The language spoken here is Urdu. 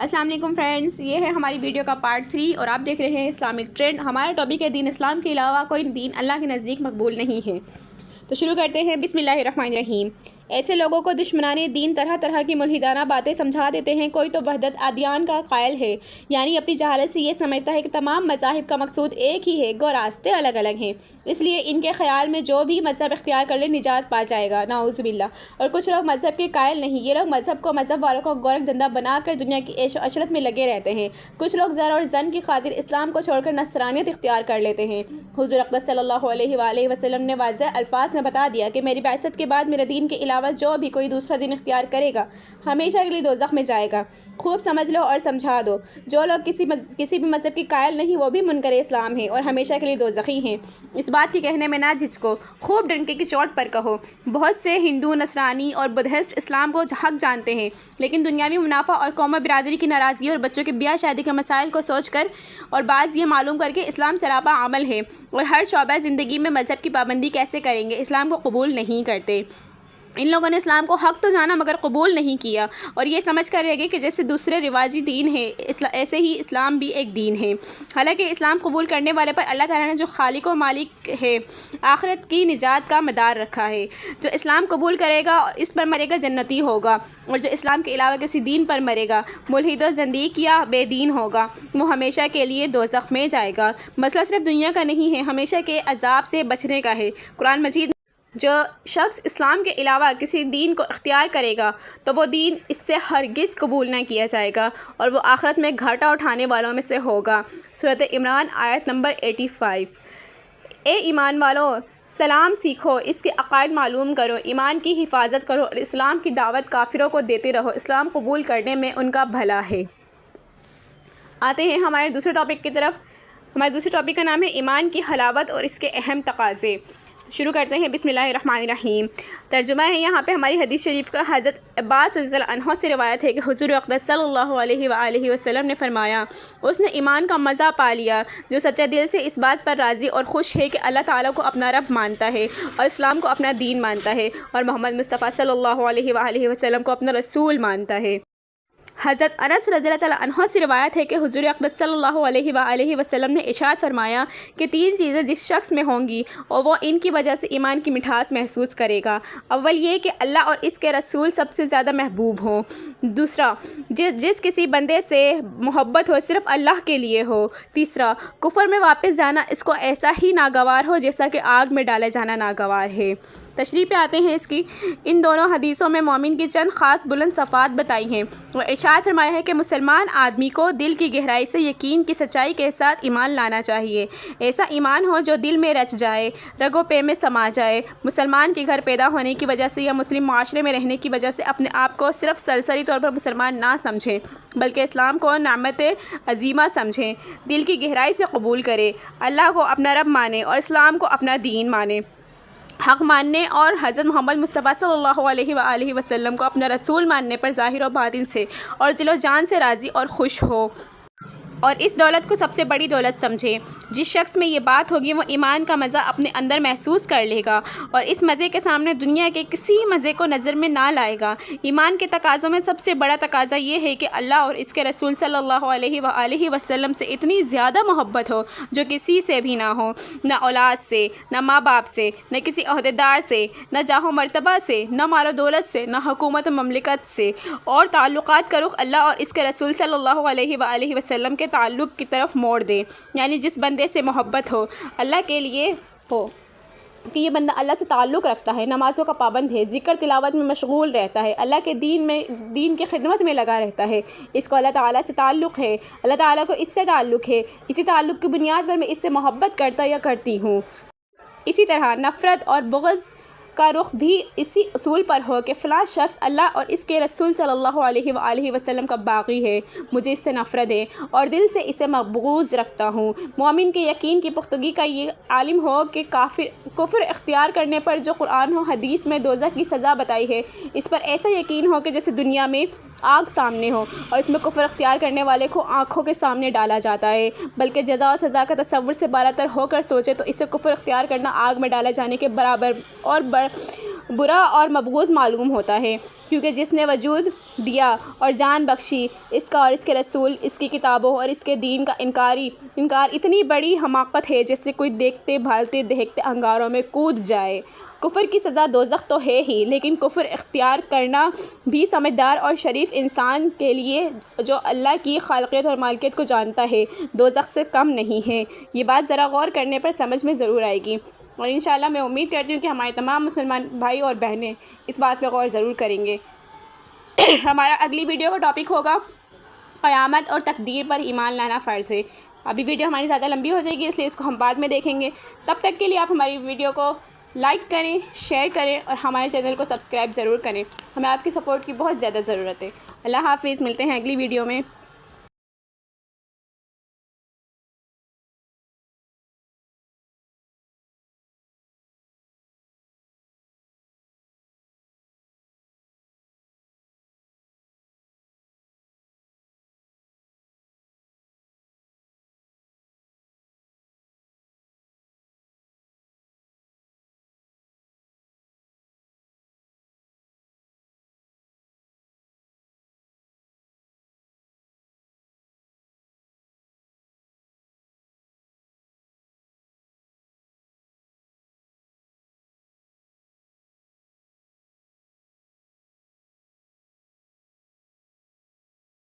السلام علیکم فرینڈز، یہ ہے ہماری ویڈیو کا پارٹ 3 اور آپ دیکھ رہے ہیں اسلامک ٹرینڈ۔ ہمارا ٹاپک ہے دین اسلام کے علاوہ کوئی دین اللہ کے نزدیک مقبول نہیں ہے۔ تو شروع کرتے ہیں۔ بسم اللہ الرحمن الرحیم۔ ایسے لوگوں کو دشمنان دین طرح طرح کی ملحدانہ باتیں سمجھا دیتے ہیں۔ کوئی تو وحدت ادیان کا قائل ہے، یعنی اپنی جہالت سے یہ سمجھتا ہے کہ تمام مذاہب کا مقصود ایک ہی ہے، گو راستے الگ الگ ہیں، اس لیے ان کے خیال میں جو بھی مذہب اختیار کر لے نجات پا جائے گا، نعوذ باللہ۔ اور کچھ لوگ مذہب کے قائل نہیں، یہ لوگ مذہب والوں کو گورکھ دھندا بنا کر دنیا کی عیش و عشرت میں لگے رہتے ہیں۔ کچھ لوگ زر اور زن کی خاطر اسلام کو چھوڑ کر نصرانیت اختیار کر لیتے ہیں۔ حضور اقدس صلی اللہ علیہ وآلہ وسلم نے واضح الفاظ میں بتا دیا کہ میری بعثت کے بعد میرے دین کے علاوہ جو بھی کوئی دوسرا دین اختیار کرے گا ہمیشہ کے لیے دوزخ میں جائے گا۔ خوب سمجھ لو اور سمجھا دو، جو لوگ کسی بھی مذہب کے قائل نہیں وہ بھی منکر اسلام ہیں اور ہمیشہ کے لیے دوزخی ہیں۔ اس بات کے کہنے میں نہ جھجکو، خوب ڈنکے کی چوٹ پر کہو۔ بہت سے ہندو، نصرانی اور بدھسٹ اسلام کو حق جانتے ہیں، لیکن دنیاوی منافع اور قوم و برادری کی ناراضگی اور بچوں کے بیاہ شادی کے مسائل کو سوچ کر اور بعض یہ معلوم کر کے اسلام سراپا عمل ہے اور ہر شعبہ زندگی میں مذہب کی پابندی کیسے کریں گے، اسلام کو قبول نہیں کرتے۔ ان لوگوں نے اسلام کو حق تو جانا مگر قبول نہیں کیا اور یہ سمجھ کر رہ گئے کہ جیسے دوسرے رواجی دین ہے ایسے ہی اسلام بھی ایک دین ہے۔ حالانکہ اسلام قبول کرنے والے پر اللہ تعالیٰ نے جو خالق و مالک ہے، آخرت کی نجات کا مدار رکھا ہے۔ جو اسلام قبول کرے گا اور اس پر مرے گا جنتی ہوگا، اور جو اسلام کے علاوہ کسی دین پر مرے گا، ملحد و زندیق یا بے دین ہوگا، وہ ہمیشہ کے لیے دوزخ میں جائے گا۔ مسئلہ صرف دنیا کا نہیں ہے، ہمیشہ کے عذاب سے بچنے کا ہے۔ قرآن مجید جو شخص اسلام کے علاوہ کسی دین کو اختیار کرے گا تو وہ دین اس سے ہرگز قبول نہ کیا جائے گا اور وہ آخرت میں گھاٹا اٹھانے والوں میں سے ہوگا۔ سورۃ عمران آیت نمبر 85۔ اے ایمان والو، سلام سیکھو، اس کے عقائد معلوم کرو، ایمان کی حفاظت کرو اور اسلام کی دعوت کافروں کو دیتے رہو، اسلام قبول کرنے میں ان کا بھلا ہے۔ آتے ہیں ہمارے دوسرے ٹاپک کی طرف۔ ہمارے دوسرے ٹاپک کا نام ہے ایمان کی حلاوت اور اس کے اہم تقاضے۔ شروع کرتے ہیں۔ بسم اللہ الرحمن الرحیم۔ ترجمہ ہے یہاں پہ ہماری حدیث شریف کا۔ حضرت عباس رضی اللہ عنہ سے روایت ہے کہ حضور اقدس صلی اللہ علیہ وآلہ وسلم نے فرمایا، اس نے ایمان کا مزہ پا لیا جو سچے دل سے اس بات پر راضی اور خوش ہے کہ اللہ تعالیٰ کو اپنا رب مانتا ہے اور اسلام کو اپنا دین مانتا ہے اور محمد مصطفیٰ صلی اللہ علیہ وآلہ وسلم کو اپنا رسول مانتا ہے۔ حضرت انس رضی اللہ عنہ سے روایت ہے کہ حضور اقدس صلی اللہ علیہ وآلہ وسلم نے ارشاد فرمایا کہ 3 چیزیں جس شخص میں ہوں گی اور وہ ان کی وجہ سے ایمان کی مٹھاس محسوس کرے گا۔ اول یہ کہ اللہ اور اس کے رسول سب سے زیادہ محبوب ہوں۔ دوسرا، جس کسی بندے سے محبت ہو صرف اللہ کے لیے ہو۔ تیسرا، کفر میں واپس جانا اس کو ایسا ہی ناگوار ہو جیسا کہ آگ میں ڈالے جانا ناگوار ہے۔ تشریح پہ آتے ہیں اس کی۔ ان دونوں حدیثوں میں مومن کی چند خاص بلند صفات بتائی ہیں اور ارشاد فرمایا ہے کہ مسلمان آدمی کو دل کی گہرائی سے یقین کی سچائی کے ساتھ ایمان لانا چاہیے۔ ایسا ایمان ہو جو دل میں رچ جائے، رگ و پے میں سما جائے۔ مسلمان کے گھر پیدا ہونے کی وجہ سے یا مسلم معاشرے میں رہنے کی وجہ سے اپنے آپ کو صرف سرسری طور پر مسلمان نہ سمجھیں، بلکہ اسلام کو نعمت عظیمہ سمجھیں، دل کی گہرائی سے قبول کرے، اللہ کو اپنا رب مانے اور اسلام کو اپنا دین مانے، حق ماننے اور حضرت محمد مصطفیٰ صلی اللہ علیہ وآلہ وسلم کو اپنا رسول ماننے پر ظاہر و باطن سے اور دل و جان سے راضی اور خوش ہو اور اس دولت کو سب سے بڑی دولت سمجھے۔ جس شخص میں یہ بات ہوگی وہ ایمان کا مزہ اپنے اندر محسوس کر لے گا اور اس مزے کے سامنے دنیا کے کسی مزے کو نظر میں نہ لائے گا۔ ایمان کے تقاضوں میں سب سے بڑا تقاضا یہ ہے کہ اللہ اور اس کے رسول صلی اللہ علیہ وآلہ وسلم سے اتنی زیادہ محبت ہو جو کسی سے بھی نہ ہو، نہ اولاد سے، نہ ماں باپ سے، نہ کسی عہدیدار سے، نہ جاہ و مرتبہ سے، نہ مال و دولت سے، نہ حکومت و مملکت سے، اور تعلقات کا رخ اللہ اور اس کے رسول صلی اللہ علیہ وآلہ وسلم کے تعلق کی طرف موڑ دے۔ یعنی جس بندے سے محبت ہو، اللہ کے لیے ہو کہ یہ بندہ اللہ سے تعلق رکھتا ہے، نمازوں کا پابند ہے، ذکر تلاوت میں مشغول رہتا ہے، اللہ کے دین کی خدمت میں لگا رہتا ہے، اس کو اللہ تعالیٰ سے تعلق ہے، اللہ تعالیٰ کو اس سے تعلق ہے، اسی تعلق کی بنیاد پر میں اس سے محبت کرتا یا کرتی ہوں۔ اسی طرح نفرت اور بغض کا رخ بھی اسی اصول پر ہو کہ فلاں شخص اللہ اور اس کے رسول صلی اللہ علیہ وآلہ وسلم کا باغی ہے، مجھے اس سے نفرت ہے اور دل سے اسے مبغوض رکھتا ہوں۔ مومن کے یقین کی پختگی کا یہ عالم ہو کہ کفر اختیار کرنے پر جو قرآن و حدیث میں دوزخ کی سزا بتائی ہے، اس پر ایسا یقین ہو کہ جیسے دنیا میں آگ سامنے ہو اور اس میں کفر اختیار کرنے والے کو آنکھوں کے سامنے ڈالا جاتا ہے، بلکہ جزا و سزا کا تصور سے بالاتر ہو کر سوچے تو اس سے کفر اختیار کرنا آگ میں ڈالے جانے کے برابر اور برا اور مبغوض معلوم ہوتا ہے، کیونکہ جس نے وجود دیا اور جان بخشی، اس کا اور اس کے رسول، اس کی کتابوں اور اس کے دین کا انکار اتنی بڑی حماقت ہے جس سے کوئی دیکھتے بھالتے دیکھتے انگاروں میں کود جائے۔ کفر کی سزا دوزخ تو ہے ہی، لیکن کفر اختیار کرنا بھی سمجھدار اور شریف انسان کے لیے جو اللہ کی خالقیت اور مالکیت کو جانتا ہے دوزخ سے کم نہیں ہے۔ یہ بات ذرا غور کرنے پر سمجھ میں ضرور آئے گی، اور انشاءاللہ میں امید کرتی ہوں کہ ہمارے تمام مسلمان بھائی اور بہنیں اس بات پہ غور ضرور کریں گے۔ ہمارا اگلی ویڈیو کا ٹاپک ہوگا قیامت اور تقدیر پر ایمان لانا فرض ہے۔ ابھی ویڈیو ہماری زیادہ لمبی ہو جائے گی، اس لیے اس کو ہم بعد میں دیکھیں گے۔ تب تک کے لیے آپ ہماری ویڈیو کو لائک کریں، شیئر کریں اور ہمارے چینل کو سبسکرائب ضرور کریں۔ ہمیں آپ کی سپورٹ کی بہت زیادہ ضرورت ہے۔ اللہ حافظ، ملتے ہیں اگلی ویڈیو میں۔